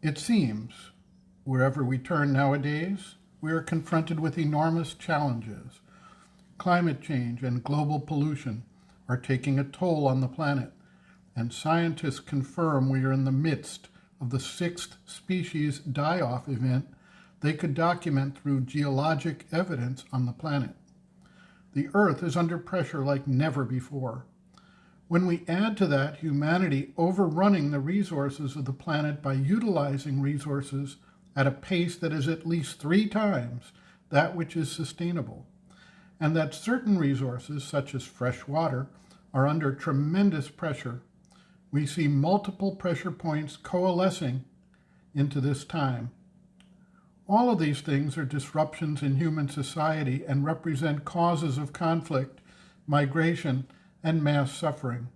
It seems, wherever we turn nowadays, we are confronted with enormous challenges. Climate change and global pollution are taking a toll on the planet, and scientists confirm we are in the midst of the sixth species die-off event they could document through geologic evidence on the planet. The Earth is under pressure like never before. When we add to that humanity overrunning the resources of the planet by utilizing resources at a pace that is at least 3 times that which is sustainable, and that certain resources, such as fresh water, are under tremendous pressure, we see multiple pressure points coalescing into this time. All of these things are disruptions in human society and represent causes of conflict, migration, and mass suffering.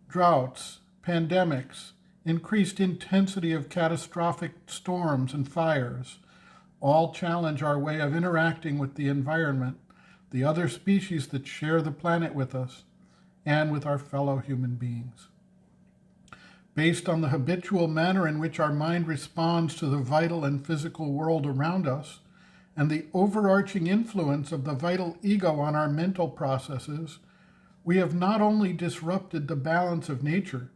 Droughts, pandemics, increased intensity of catastrophic storms and fires all challenge our way of interacting with the environment, the other species that share the planet with us, and with our fellow human beings. Based on the habitual manner in which our mind responds to the vital and physical world around us, and the overarching influence of the vital ego on our mental processes, we have not only disrupted the balance of nature,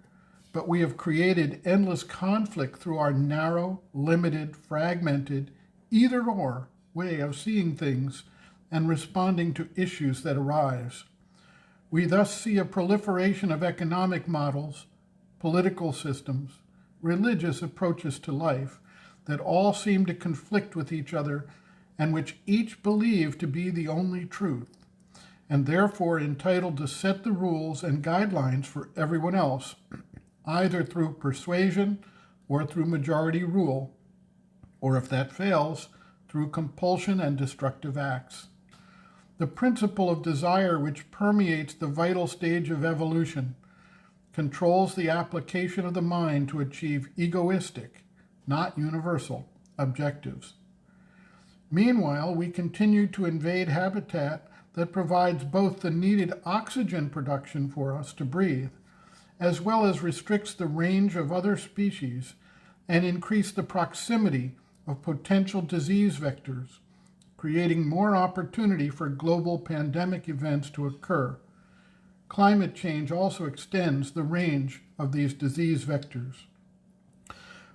but we have created endless conflict through our narrow, limited, fragmented, either-or way of seeing things and responding to issues that arise. We thus see a proliferation of economic models, political systems, religious approaches to life that all seem to conflict with each other and which each believe to be the only truth, and therefore entitled to set the rules and guidelines for everyone else, either through persuasion or through majority rule, or if that fails, through compulsion and destructive acts. The principle of desire which permeates the vital stage of evolution controls the application of the mind to achieve egoistic, not universal, objectives. Meanwhile, we continue to invade habitat that provides both the needed oxygen production for us to breathe, as well as restricts the range of other species and increase the proximity of potential disease vectors, creating more opportunity for global pandemic events to occur. Climate change also extends the range of these disease vectors.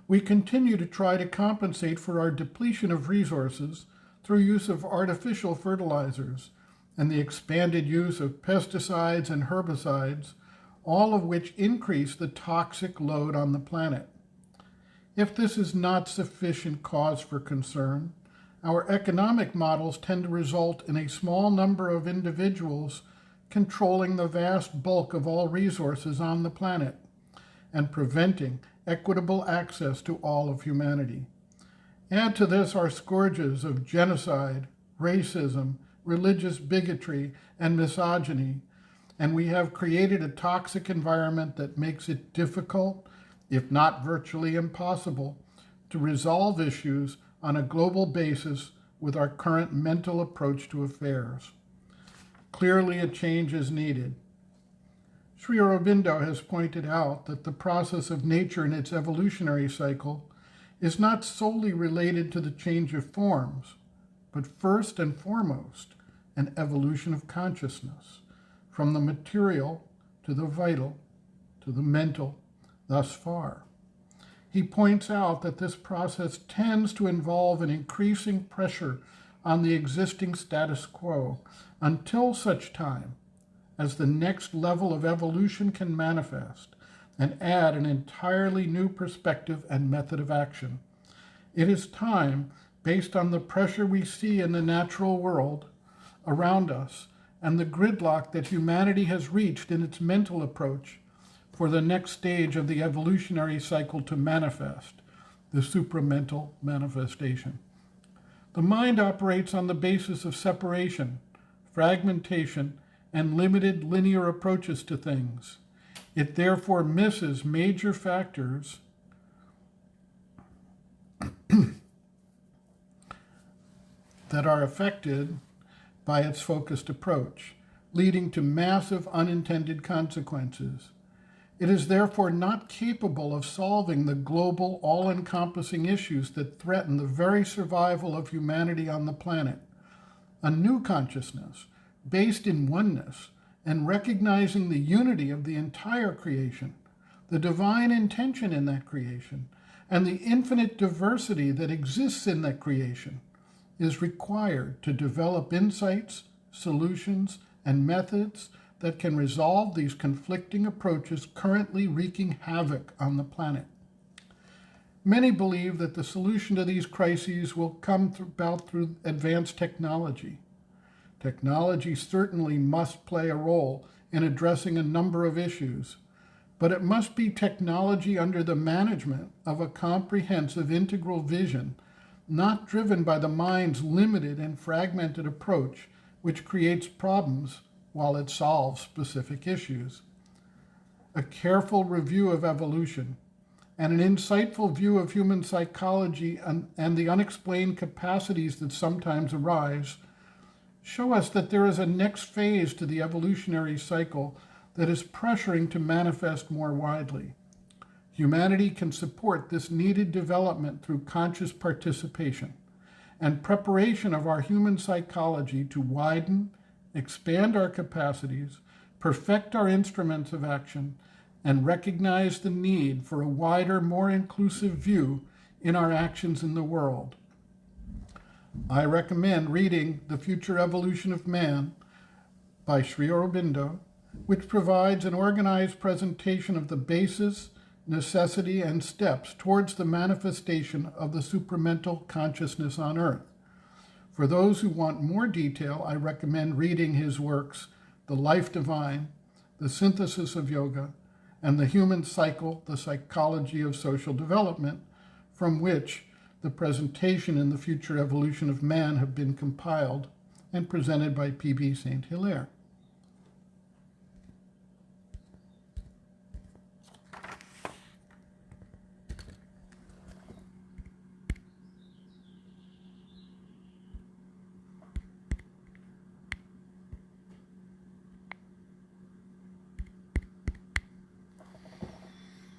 We continue to try to compensate for our depletion of resources through use of artificial fertilizers and the expanded use of pesticides and herbicides, all of which increase the toxic load on the planet. If this is not sufficient cause for concern, our economic models tend to result in a small number of individuals controlling the vast bulk of all resources on the planet and preventing equitable access to all of humanity. Add to this our scourges of genocide, racism, religious bigotry, and misogyny, and we have created a toxic environment that makes it difficult, if not virtually impossible, to resolve issues on a global basis with our current mental approach to affairs. Clearly, a change is needed. Sri Aurobindo has pointed out that the process of nature in its evolutionary cycle is not solely related to the change of forms, but first and foremost, an evolution of consciousness, from the material to the vital to the mental thus far. He points out that this process tends to involve an increasing pressure on the existing status quo until such time as the next level of evolution can manifest and add an entirely new perspective and method of action. It is time, based on the pressure we see in the natural world around us and the gridlock that humanity has reached in its mental approach, for the next stage of the evolutionary cycle to manifest, the supramental manifestation. The mind operates on the basis of separation, fragmentation, and limited linear approaches to things. It therefore misses major factors that are affected by its focused approach, leading to massive unintended consequences. It is therefore not capable of solving the global, all-encompassing issues that threaten the very survival of humanity on the planet. A new consciousness, based in oneness and recognizing the unity of the entire creation, the divine intention in that creation, and the infinite diversity that exists in that creation, is required to develop insights, solutions, and methods that can resolve these conflicting approaches currently wreaking havoc on the planet. Many believe that the solution to these crises will come about through advanced technology. Technology certainly must play a role in addressing a number of issues, but it must be technology under the management of a comprehensive integral vision, not driven by the mind's limited and fragmented approach, which creates problems while it solves specific issues. A careful review of evolution and an insightful view of human psychology and the unexplained capacities that sometimes arise show us that there is a next phase to the evolutionary cycle that is pressuring to manifest more widely. Humanity can support this needed development through conscious participation and preparation of our human psychology to widen, expand our capacities, perfect our instruments of action, and recognize the need for a wider, more inclusive view in our actions in the world. I recommend reading The Future Evolution of Man by Sri Aurobindo, which provides an organized presentation of the basis, necessity, and steps towards the manifestation of the supramental consciousness on Earth. For those who want more detail, I recommend reading his works, The Life Divine, The Synthesis of Yoga, and The Human Cycle, The Psychology of Social Development, from which the presentation in The Future Evolution of Man have been compiled and presented by P.B. St. Hilaire.